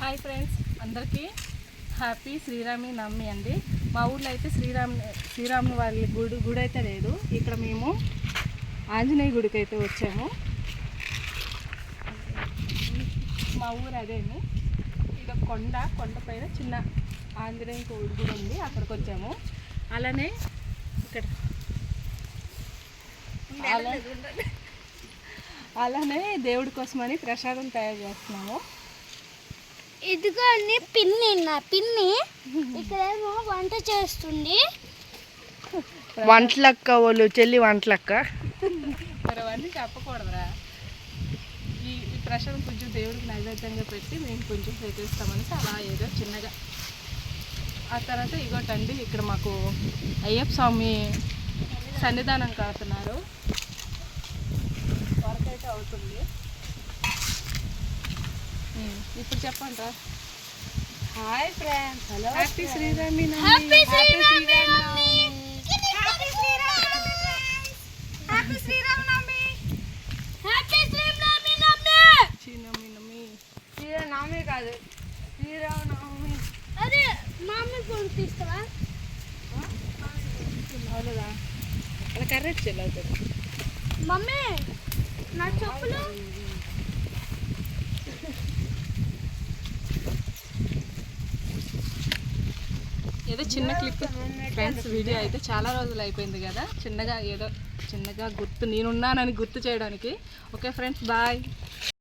Hi friends, అందరికీ happy Sri Rama Navami అండి. మా ఊళ్ళో అయితే శ్రీరాముని వారి గుడి అయితే లేదు. ఇక్కడ మేము ఆంజనేయ గుడికి అయితే వచ్చాము. మా ఊరు అదేమి, ఇది కొండపైన చిన్న ఆంజనేయ గుడి ఉంది, అక్కడికి వచ్చాము. అలానే ఇక్కడ అలానే దేవుడి కోసమని ప్రసాదం తయారు చేస్తున్నాము. ఇదిగో పిన్ని పిన్ని ఇక్కడేమో వంట చేస్తుంది. వంటలక్క వాళ్ళు చెల్లి వంటలక్క. మరి అవన్నీ చెప్పకూడదురా. ఈ ప్రసాదం కొంచెం దేవుడికి నైవేద్యంగా పెట్టి మేము కొంచెం చేస్తామని అలా ఏదో చిన్నగా. ఆ తర్వాత ఇగోటండి, ఇక్కడ మాకు అయ్యప్ప స్వామి సన్నిధానం కడుతున్నారు. వర్క్ అయితే అవుతుంది. ఇప్పుడు చెప్పండి. Hi friends, hello, happy Sri Rama Navami. Happy Sri Rama Navami. Happy Sri Rama Navami. Happy Sri Rama Navami. Sri Rama Navami కాదు, శ్రీరామనవమి. అదే మామీ ఫోన్ తీస్తావా? అవునదా, అలా కరెక్ట్ చెల్లవుతుంది. మమ్మీ నా చెప్పులు. ఏదో చిన్న క్లిప్ ఫ్రెండ్స్, వీడియో అయితే చాలా రోజులు అయిపోయింది కదా, చిన్నగా గుర్తు, నేనున్నానని గుర్తు చేయడానికి. Okay friends, bye.